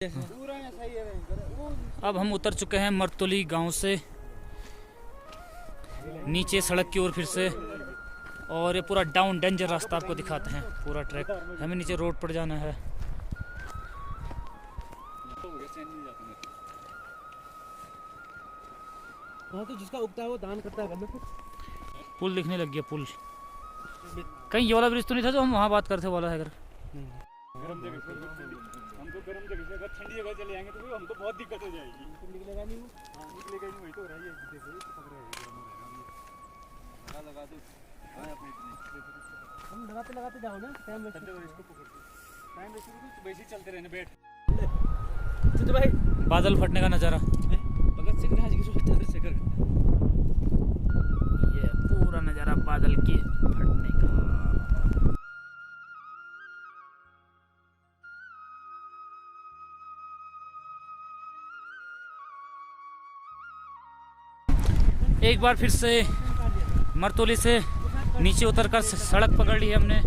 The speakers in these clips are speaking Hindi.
अब हम उतर चुके हैं मरतुली गांव से नीचे सड़क की ओर फिर से, और ये पूरा डाउन डेंजर रास्ता आपको दिखाते हैं। पूरा ट्रैक हमें नीचे रोड पर जाना है। हाँ, तो जिसका उगता है वो दान करता है। पुल दिखने लग गया। पुल कहीं ये वाला ब्रिज तो नहीं था जो हम वहाँ बात करते वाला है। अगर गरम जगह पे हमको गरम जगह से अगर ठंडी जगह चले जाएंगे तो हमको बहुत दिक्कत हो जाएगी। निकलेगा नहीं। हाँ निकलेगा नहीं, वही तो हो रहा है। ये देखो पकड़ रहा है, गरम हो रहा है। लगा दो। हाँ अपने हम लगाते जाओ ना। टाइम वेस्ट करो, इसको पकड़ के टाइम वेस्ट करो तो वैसे ही चलते रहना। बैठ तो भाई बादल फटने का नज़ारा भगत सिंह राज की सोचता से कर ये पूरा नज़ारा बादल के फटने का। एक बार फिर से मरतुली से नीचे उतरकर सड़क पकड़ ली है हमने,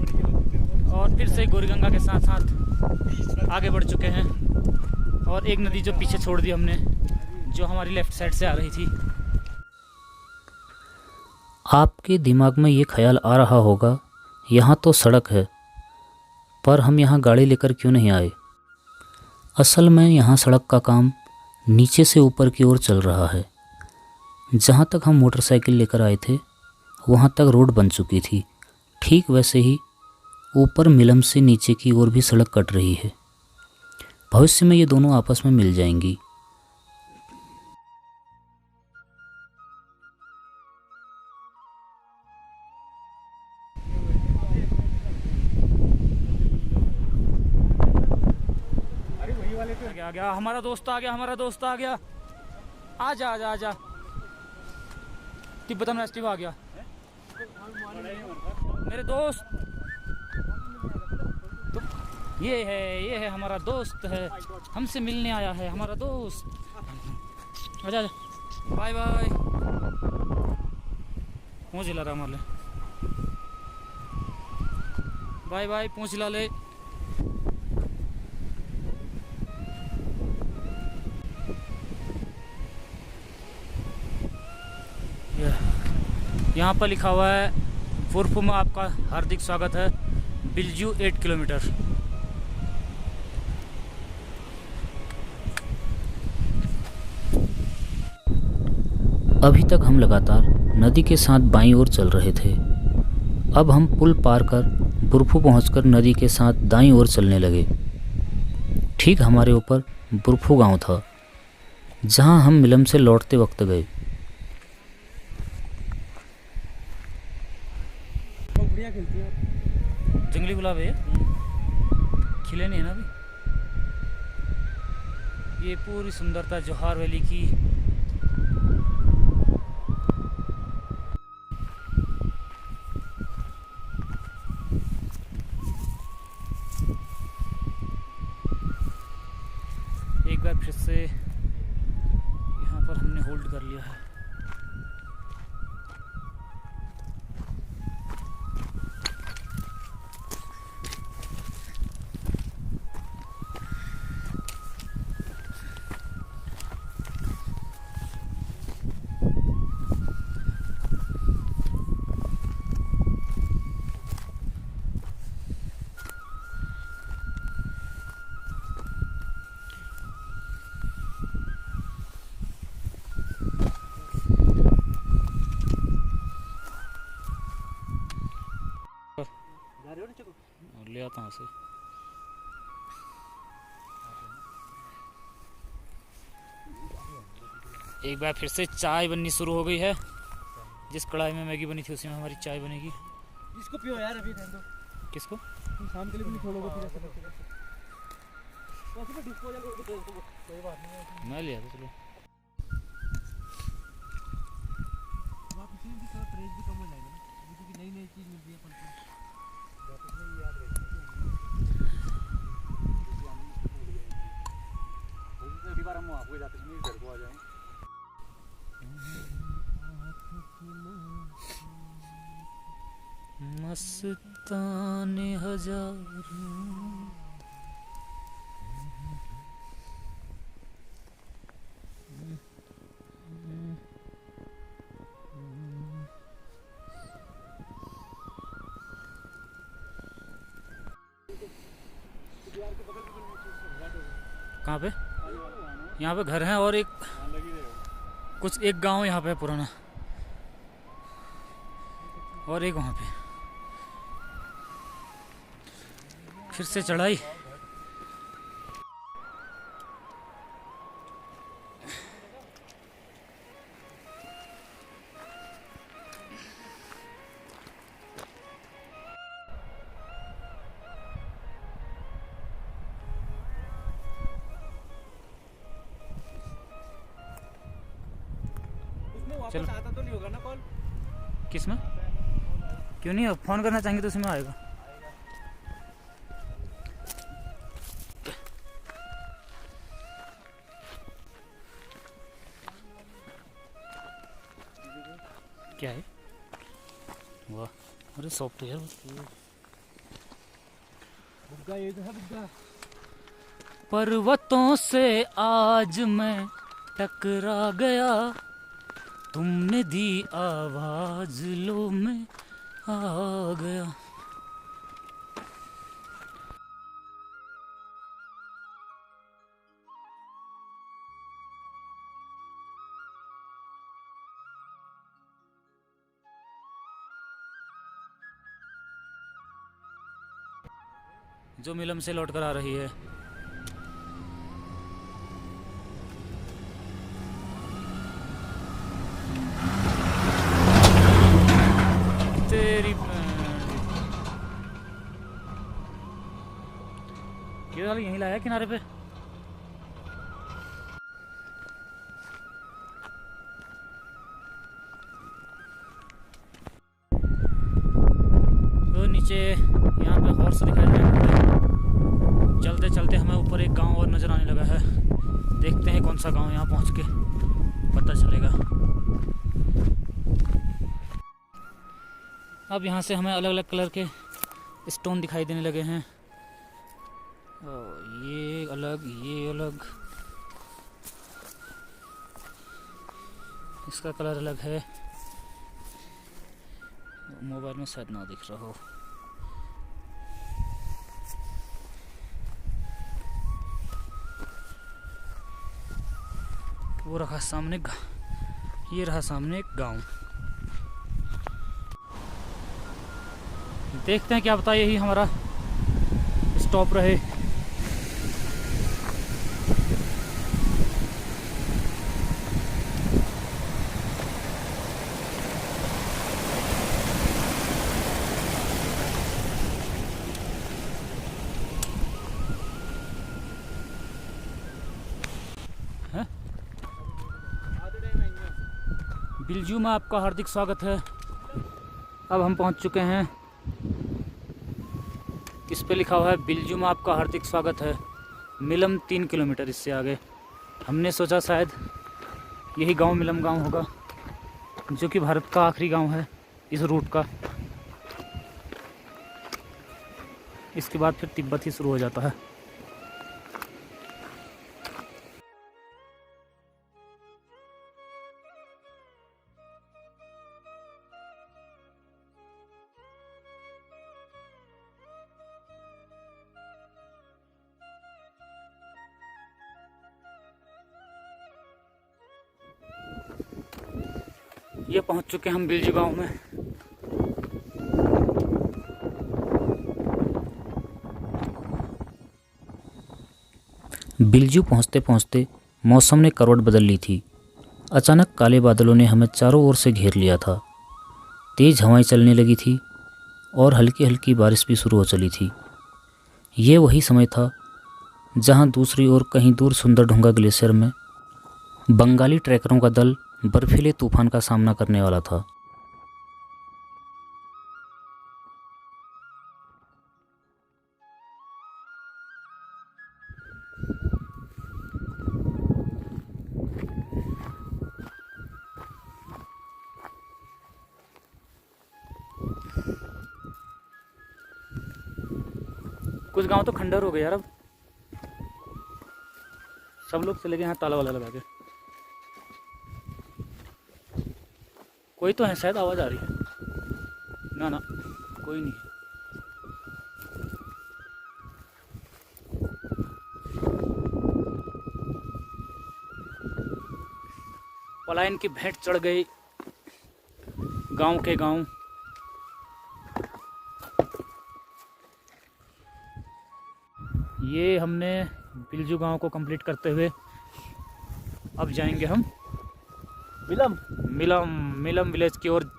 और फिर से गौरीगंगा के साथ साथ आगे बढ़ चुके हैं। और एक नदी जो पीछे छोड़ दी हमने, जो हमारी लेफ्ट साइड से आ रही थी। आपके दिमाग में ये ख्याल आ रहा होगा, यहाँ तो सड़क है, पर हम यहाँ गाड़ी लेकर क्यों नहीं आए। असल में यहाँ सड़क का काम नीचे से ऊपर की ओर चल रहा है। जहाँ तक हम मोटरसाइकिल लेकर आए थे वहाँ तक रोड बन चुकी थी। ठीक वैसे ही ऊपर मिलम से नीचे की ओर भी सड़क कट रही है। भविष्य में ये दोनों आपस में मिल जाएंगी। आ गया हमारा दोस्त, आ गया हमारा दोस्त, आ गया। आजा आजा आजा, तिब्बतन राष्ट्रीय आ गया मेरे दोस्त। तो ये है हमारा दोस्त है, हमसे मिलने आया है हमारा दोस्त। आजा आजा, बाय बाय। पहुँच ला रहा हमारे, बाय बाय, पहुँच ला ले। यहाँ पर लिखा हुआ है वुर्फ में आपका हार्दिक स्वागत है, बिलजू 8 किलोमीटर। अभी तक हम लगातार नदी के साथ बाईं ओर चल रहे थे। अब हम पुल पार कर बुरफू पहुंचकर नदी के साथ दाईं ओर चलने लगे। ठीक हमारे ऊपर बुरफू गांव था, जहां हम मिलम से लौटते वक्त गए। जंगली गुलाब है, खिले नहीं है ना अभी। ये पूरी सुंदरता जोहार वैली की। एक बार फिर से यहाँ पर हमने होल्ड कर लिया है। और ले आता हूँ से। एक बार फिर से चाय बननी शुरू हो गई है। जिस कढ़ाई में मैगी बनी थी उसी में हमारी चाय बनेगी। इसको पियो यार, अभी रहने दो। किसको? तुम शाम के लिए भी नहीं छोड़ोगे फिर ऐसा करके। वैसे भी डिस्पोजल को दे दो, कोई बात नहीं है। मैं लिया था, चलो। आप इसमें भी थोड़ा प्रेस भी कम हो जाएगा ना, क्योंकि नई नई चीज़ मिलती है अपन को। वापस में याद रहेगा। अगली बार हम वहाँ पे जाते हैं, घर को आ जाएं। मस्ताने हजारों कहाँ पे? यहाँ पे घर हैं और एक कुछ एक गांव यहाँ पे है पुराना, और एक वहाँ पे। फिर से चढ़ाई। उसमें वापस चलो। आता तो नहीं होगा ना कॉल? किस में? क्यों नहीं, फ़ोन करना चाहेंगे तो उसमें आएगा। क्या है? वाह, अरे सॉफ्टवेयर। बुग्गा ये तो है बुग्गा। पर्वतों से आज मैं टकरा गया, तुमने दी आवाज, लो मैं आ गया। जो मिलम से लौट कर आ रही है। तेरी ये वाला यहीं लाया किनारे पे। तो नीचे यहाँ पे हॉर्स दिखाई दे रहे हैं। चलते चलते हमें ऊपर एक गांव और नज़र आने लगा है। देखते हैं कौन सा गांव, यहाँ पहुँच के पता चलेगा। अब यहाँ से हमें अलग अलग कलर के स्टोन दिखाई देने लगे हैं। ये अलग, ये अलग, इसका कलर अलग है। मोबाइल में शायद ना दिख रहा हो। वो रहा सामने, ये रहा सामने एक गांव। देखते हैं, क्या पता यही हमारा स्टॉप रहे। बिलजू में आपका हार्दिक स्वागत है। अब हम पहुंच चुके हैं। इस पे लिखा हुआ है बिलजू में आपका हार्दिक स्वागत है। मिलम 3 किलोमीटर इससे आगे। हमने सोचा शायद यही गांव मिलम गांव होगा, जो कि भारत का आखिरी गांव है इस रूट का। इसके बाद फिर तिब्बत ही शुरू हो जाता है। ये पहुंच चुके हैं हम बिलजू गांव में। बिलजू पहुंचते पहुंचते मौसम ने करवट बदल ली थी। अचानक काले बादलों ने हमें चारों ओर से घेर लिया था। तेज़ हवाएं चलने लगी थी और हल्की हल्की बारिश भी शुरू हो चली थी। ये वही समय था जहां दूसरी ओर कहीं दूर सुंदरढूंगा ग्लेशियर में बंगाली ट्रैकरों का दल बर्फीले तूफान का सामना करने वाला था। कुछ गांव तो खंडर हो गए यार। अब सब लोग चले गए यहाँ ताला वाला लगा के। कोई तो है शायद, आवाज़ आ रही है। ना ना, कोई नहीं है। पलायन की भेंट चढ़ गई गांव के गांव। ये हमने बिलजू गांव को कंप्लीट करते हुए अब जाएंगे हम मिलम विलेज की ओर।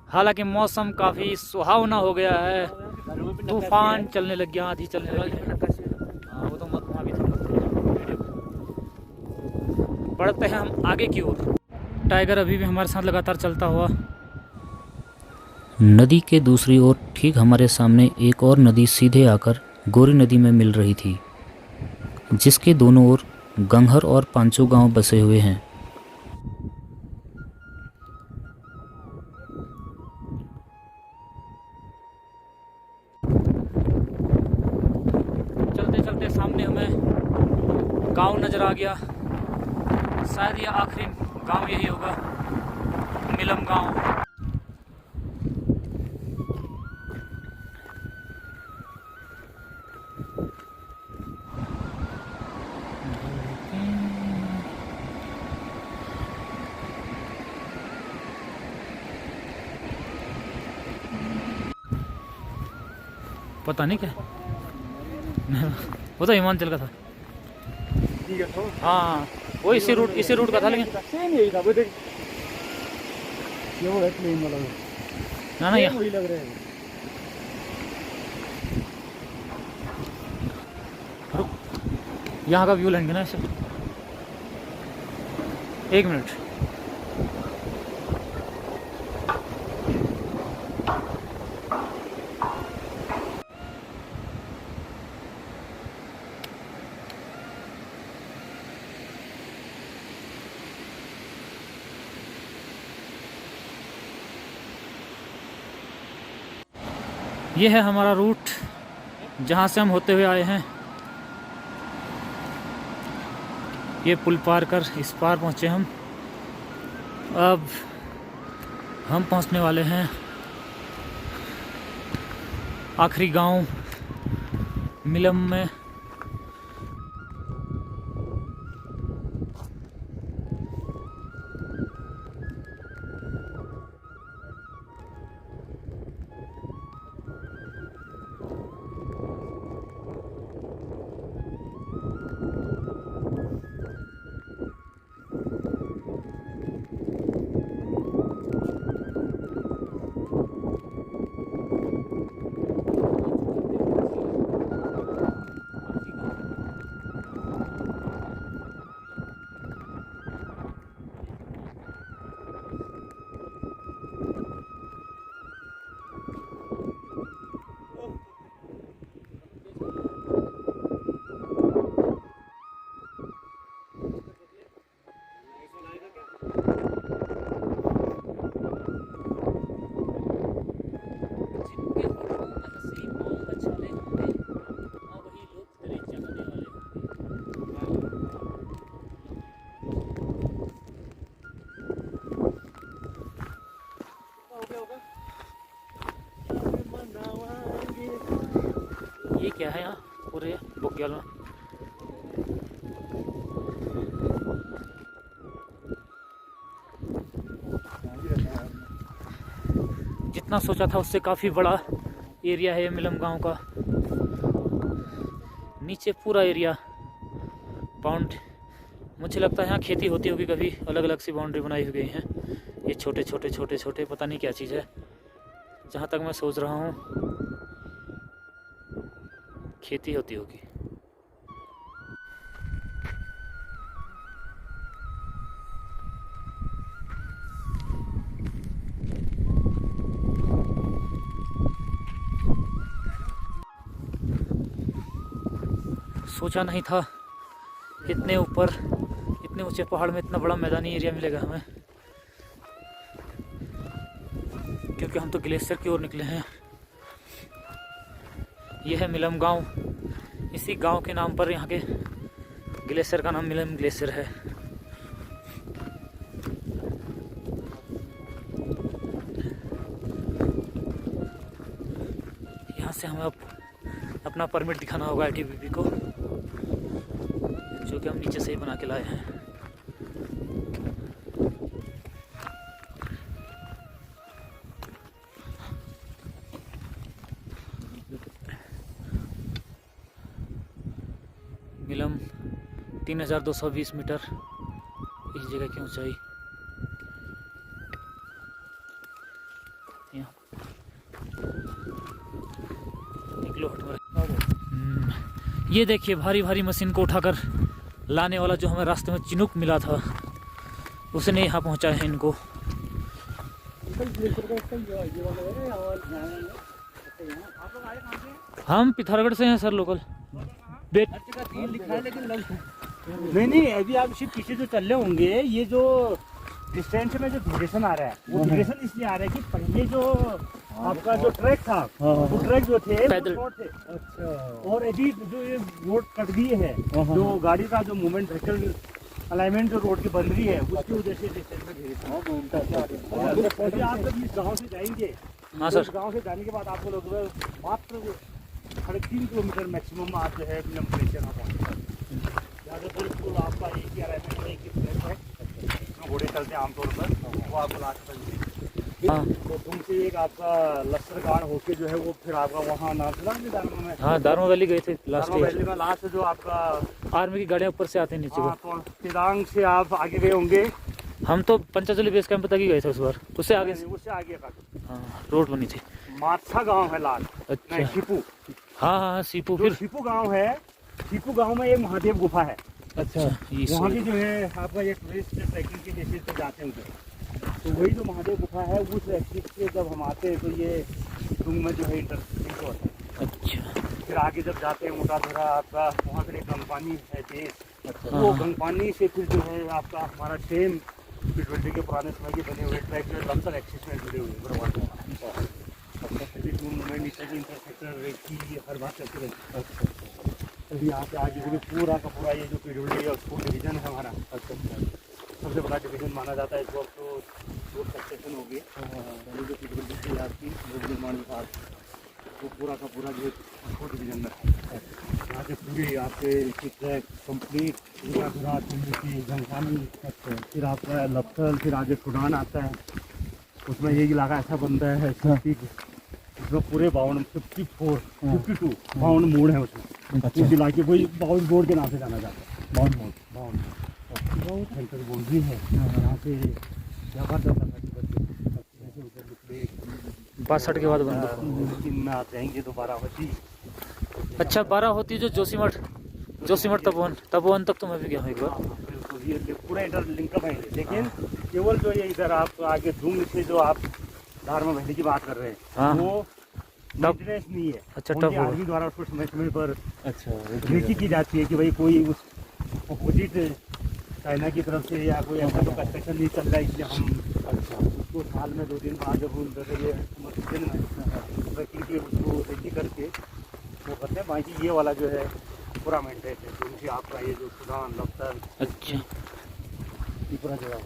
हालांकि मौसम काफ़ी सुहावना हो गया है, तूफान चलने लग गया, आंधी चलने लगी है। हाँ, वो तो मत वहाँ भी था। बढ़ते हैं हम आगे की ओर। टाइगर अभी भी हमारे साथ लगातार चलता हुआ। नदी के दूसरी ओर ठीक हमारे सामने एक और नदी सीधे आकर गोरी नदी में मिल रही थी, जिसके दोनों ओर गंगहर और पांचों गांव बसे हुए हैं। चलते चलते सामने हमें गांव नजर आ गया। शायद यह आखिरी गांव यही होगा, मिलम गांव। पता नहीं क्या वो तो हिमाचल का था। हाँ, वो इसी रूट का था, लेकिन सेम यही था वो। देख ये वो है प्लेन वाला, ना ना वही लग रहा है। यहाँ का व्यू लेंगे ना ऐसे। एक मिनट। ये है हमारा रूट जहाँ से हम होते हुए आए हैं। ये पुल पार कर इस पार पहुँचे हम। अब हम पहुँचने वाले हैं आखिरी गांव मिलम में। ये क्या है यहाँ पूरे बुग्याल में? जितना सोचा था उससे काफ़ी बड़ा एरिया है ये मिलम गांव का। नीचे पूरा एरिया बाउंड, मुझे लगता है यहाँ खेती होती होगी कभी। अलग अलग सी बाउंड्री बनाई हुई गई हैं। ये छोटे छोटे छोटे छोटे पता नहीं क्या चीज़ है। जहाँ तक मैं सोच रहा हूँ खेती होती होगी। सोचा नहीं था इतने ऊपर, इतने ऊंचे पहाड़ में इतना बड़ा मैदानी एरिया मिलेगा हमें, क्योंकि हम तो ग्लेशियर की ओर निकले हैं। यह है मिलम गांव। इसी गांव के नाम पर यहाँ के ग्लेशियर का नाम मिलम ग्लेशियर है। यहाँ से हमें अब अपना परमिट दिखाना होगा आईटीबीपी को, जो कि हम नीचे से ही बना के लाए हैं। 3220 मीटर इस जगह की ऊंचाई। यहाँ निकलो हटो। ये देखिए भारी भारी मशीन को उठाकर लाने वाला जो हमें रास्ते में चिनुक मिला था, उसने यहाँ पहुँचाया है इनको। हम पिथौरागढ़ से हैं सर, लोकल। लिखा है लेकिन नहीं, अभी आप सिर्फ पीछे जो चल रहे होंगे, ये जो डिस्टेंस में जो ड्यूरेशन आ रहा है वो ड्यूरेशन इसलिए आ रहा है कि पहले जो आपका जो ट्रैक था वो ट्रैक जो थे पैदल थे। अच्छा। और अभी जो ये रोड कट गई है, जो गाड़ी का जो मूवमेंट व्हीकल अलाइनमेंट जो रोड की बन रही है, उसकी वजह से डिस्टेंस में आप जब इस गाँव से जाएंगे, हाँ सर, गाँव से जाने के बाद आपको लगभग मात्र 3.5 किलोमीटर मैक्सिमम आप जो है टेम्परेचर आपका एक ही अलाइनमेंट में एक ही ट्रैक है, घोड़े चलते हैं आमतौर पर, वो आपको लास्ट तक हाँ तो तुमसे एक आपका लश्कर गाड़ होके जो है वो फिर आपका वहाँ दारमा में, हाँ दारमा वैली गए थे लास्ट दारमा वैली में लास्ट जो आपका आर्मी की गाड़ियाँ ऊपर से आते हैं नीचे को। तो तिरांग से आप आगे गए होंगे। हम तो पंचाचली बेस कैंप तक ही गए थे उस बार, उससे आगे उससे आगे का हाँ रोड बनी थी। मात्सा गाँव है लास्ट, अच्छा सीपू। हाँ हाँ सीपू। फिर फिर सीपू गाँव है, सीपू गाँव में एक महादेव गुफा है। अच्छा वहाँ की जो है आपका एक टूरिस्ट ट्रैकिंग के बेसिस पे जाते हैं उधर, तो वही जो महादेव गुफा है उस एक्सिस से जब हम आते हैं तो ये डूंग में जो है इंटरलिंक होता है। अच्छा फिर आगे जब जाते हैं मोटा धरा आपका वहाँ पर एक गंगपानी है देश, अच्छा। वो गंगपानी से फिर जो है आपका हमारा सेम P20 के पुराने समय के बने हुए ट्रैक जो लमसर एक्सिस में जुड़े हुए मूवमेंट इंटरसेक्टर की हर बात करते रहते हैं। अभी यहाँ पे आगे जो पूरा का पूरा ये जो P20 है उसको डिवीजन है हमारा, सबसे बड़ा डिवीजन माना जाता है। इस वक्त तो दो सेक्शन हो गए, पहले जो P20 थी आपकी लोक निर्माण विभाग, वो पूरा का पूरा जो उसको डिवीजन में यहाँ से पूरे आपके ट्रैक कंप्लीट पूरा गंगपानी, फिर आपका लपथल, फिर आगे सुडान आता है, उसमें ये इलाका ऐसा बनता है उसमें पूरे 52 मोड़ है उसमें। उस इलाके को बाउंड मोड़ के नाम से जाना जाता है, बाउंड मोड़ सेंटर बाउंड्री है। यहाँ से जबरदस्त 62 के बाद बंद। में आप जाएंगे तो 12 होती। अच्छा 12 होती है जो जोशीमठ तपोवन तक तो मैं भी गया हूँ एक बार। बिल्कुल ये पूरा इंटरलिंकअप है, लेकिन केवल जो ये इधर आप आगे धूम से जो आप दारमा वैली की बात कर रहे हैं, हाँ। वो मेंटेनेंस नहीं है। अच्छा उनकी टफ आर्मी द्वारा उसको समय समय पर अच्छा नीति की जाती है कि भाई कोई उस अपोजिट चाइना की तरफ से या कोई ऐसा तो कंस्ट्रक्शन नहीं चल रहा है, इसलिए हम उसको साल में 2 दिन बाद जब उन ये सीजन में ट्रैकिंग के उसको रेडी करके वो करते हैं। बाकी ये वाला जो है पूरा मेंटेन है, उनसे आपका ये जो सुडान लफ्तर अच्छा ये पूरा जगह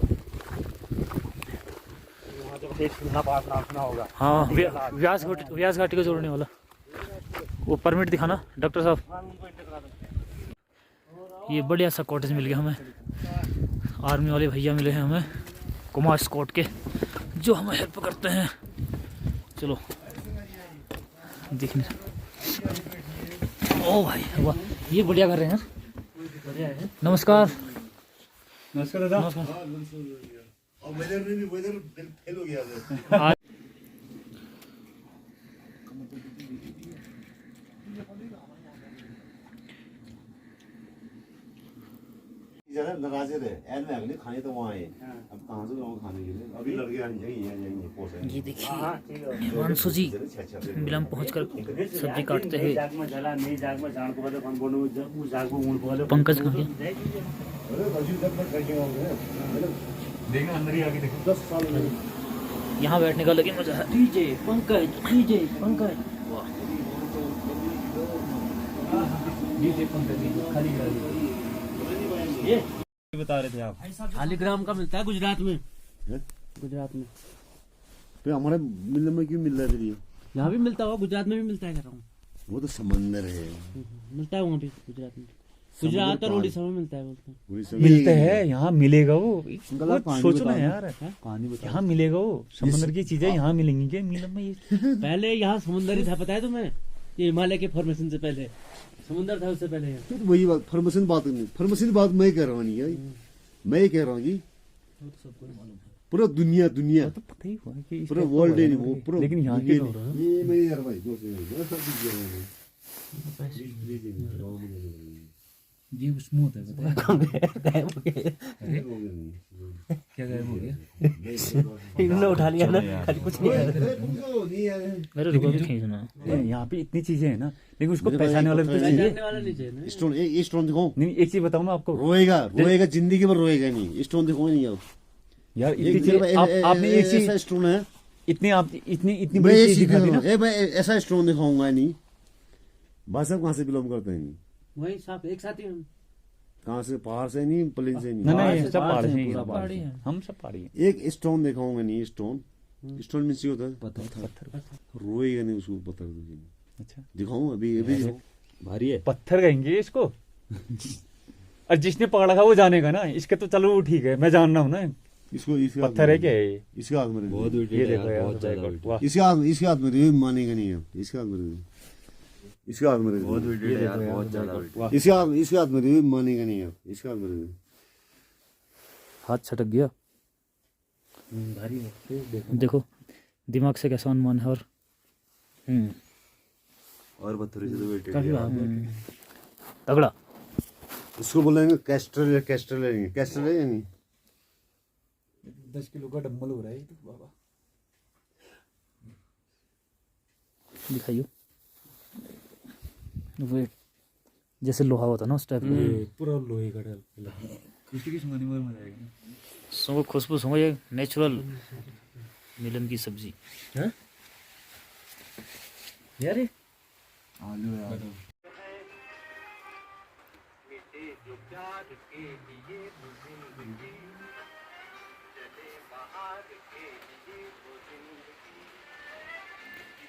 वहाँ जब एक सुनना पास नाम सुना होगा। हाँ व्यास घाटी को जोड़ने वाला वो परमिट दिखाना डॉक्टर साहब। ये बढ़िया सा कॉटेज मिल गया हमें, आर्मी वाले भैया मिले हैं हमें कुमार स्कॉट के, जो हमें हेल्प करते हैं। चलो देखने ओ भाई वाह ये बढ़िया कर रहे हैं यार, बढ़िया है। नमस्कार नमस्कार दादा। नमस्कार। आज ज़्यादा नाराज़ रहे एंड में अगले खाने तो वहाँ आए, अब कहाँ से जाऊँ खाने के लिए, अभी लड़के यहीं पोस हैं। ये देखिए हिमांशु जी बिलम पहुंचकर सब्जी काटते हुए। पंकज कहाँ गया? देखना अंदर ही आगे देखो 10 साल में यहाँ बैठने का लगे मजा है। डीजे पंकज वाह खाली ये बता रहे थे आप। शालिग्राम का मिलता है गुजरात में। गुजरात में तो हमारे मिलने में क्यों मिल रहा है फिर ये? यहाँ भी मिलता होगा, गुजरात में भी मिलता है, कह रहा हूँ। वो तो समंदर है, मिलता है वहाँ भी गुजरात में। गुजरात और उड़ीसा में मिलता है बोलते हैं। मिलते हैं यहाँ मिलेगा वो सोचो ना यार, कहानी बता। यहाँ मिलेगा वो समुद्र की चीजें यहाँ मिलेंगी क्या मिलन में? ये पहले यहाँ समुंदर ही था, पता है तुम्हें? ये हिमालय के फॉर्मेशन से पहले समुद्र था उससे पहले यहाँ। फिर वही बात फार्मेसी बात मैं कह रहा हूँ नहीं यार, मैं कह रहा हूँ कि पूरा दुनिया तो पता ही हुआ कि पूरा वर्ल्ड नहीं वो पूरा लेकिन यहाँ दुनिया के नहीं। ये मैं यार भाई दोस्त है ये स्मूथ है बताया क्या गायब हो गया इन्होंने उठा लिया ना, खाली कुछ नहीं है। मेरे रुको भी खींचना यहाँ पे इतनी चीजें हैं ना, लेकिन उसको पहचानने वाला भी तो चाहिए। स्टोन ये स्टोन दिखाओ, नहीं एक चीज बताऊँ ना आपको, रोएगा जिंदगी भर रोएगा नहीं, स्टोन दिखाओ नहीं यार। यार इतनी चीज आपने एक चीज ऐसा स्टोन है, इतनी इतनी मैं बड़ी ये चीज चीज दिखा दी ना। मैं ऐसा स्टोन दिखाऊंगा नहीं। भाई साहब कहाँ से बिलोंग करते हैं? वही साथ एक साथ ही हम। कहाँ से? पहाड़ से नहीं, प्लेन से ना नहीं। सब पहाड़ से ही, पहाड़ी है। हम सब पहाड़ी हैं। एक स्टोन दिखाऊंगा नहीं, स्टोन में से होता है पत्थर रोएगा नहीं उसको, पत्थर अच्छा दिखाऊं अभी भारी है, पत्थर कहेंगे इसको। और जिसने पकड़ा था वो जानेगा ना, इसके तो चलो ठीक है, मैं जान रहा हूँ ना इसको पत्थर है क्या है ये। इसके हाथ में बहुत ये देखो यार, वाह। इसके हाथ में ये मानेगा नहीं है, इसके हाथ में इसके हाथ में बहुत इसके हाथ में ये मानेगा नहीं है, इसके हाथ में हाथ छटक गया भारी है, देखो दिमाग से कैसा अनुमान है। और पत्थर से तो बैठे काफी तगड़ा। इसको बोलेंगे कैस्ट्रल है या नहीं? 10 किलो का डम्बल हो रहा है तो बाबा। दिखाइयो वेट जैसे लोहा होता ना उस टाइप का। पूरा लोहे का डल इसकी सुंगनी में मजा आएगा। सुंगो खुशबू सुंगो, ये नेचुरल मिलन की सब्जी हैं यार, ये आलू यार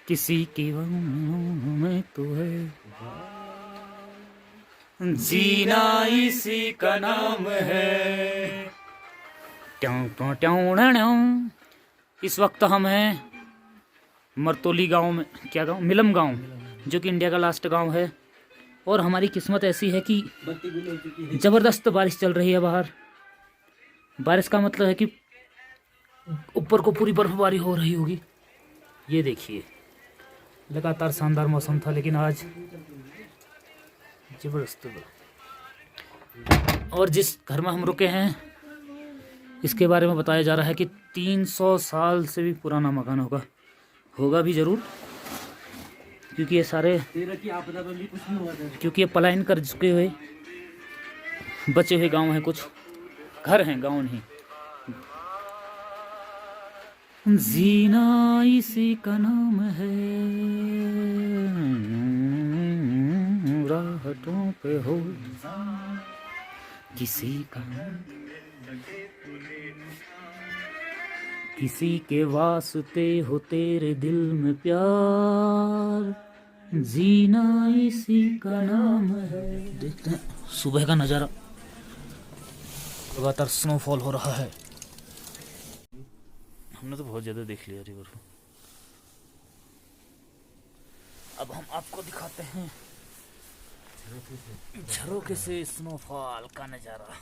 किसी की में तो है जीना इसी का नाम है। इस वक्त हम हैं मरतोली गांव में, क्या गांव, मिलम गांव, जो कि इंडिया का लास्ट गांव है। और हमारी किस्मत ऐसी है कि ज़बरदस्त बारिश चल रही है बाहर। बारिश का मतलब है कि ऊपर को पूरी बर्फबारी हो रही होगी। ये देखिए लगातार शानदार मौसम था, लेकिन आज जबरदस्त। और जिस घर में हम रुके हैं इसके बारे में बताया जा रहा है कि 300 साल से भी पुराना मकान होगा भी ज़रूर, क्योंकि ये सारे क्योंकि ये पलायन कर चुके हुए बचे हुए गांव हैं, कुछ घर हैं, गांव नहीं। जीना इसी का नाम है, राहतों पे हो किसी का, किसी के वास्ते हो तेरे दिल में प्यार, जीना इसी का नाम है। देखते हैं सुबह का नज़ारा, लगातार स्नोफॉल हो रहा है। हमने तो बहुत ज़्यादा देख लिया रिवर को। अब हम आपको दिखाते हैं झरोखे से स्नोफॉल का नज़ारा।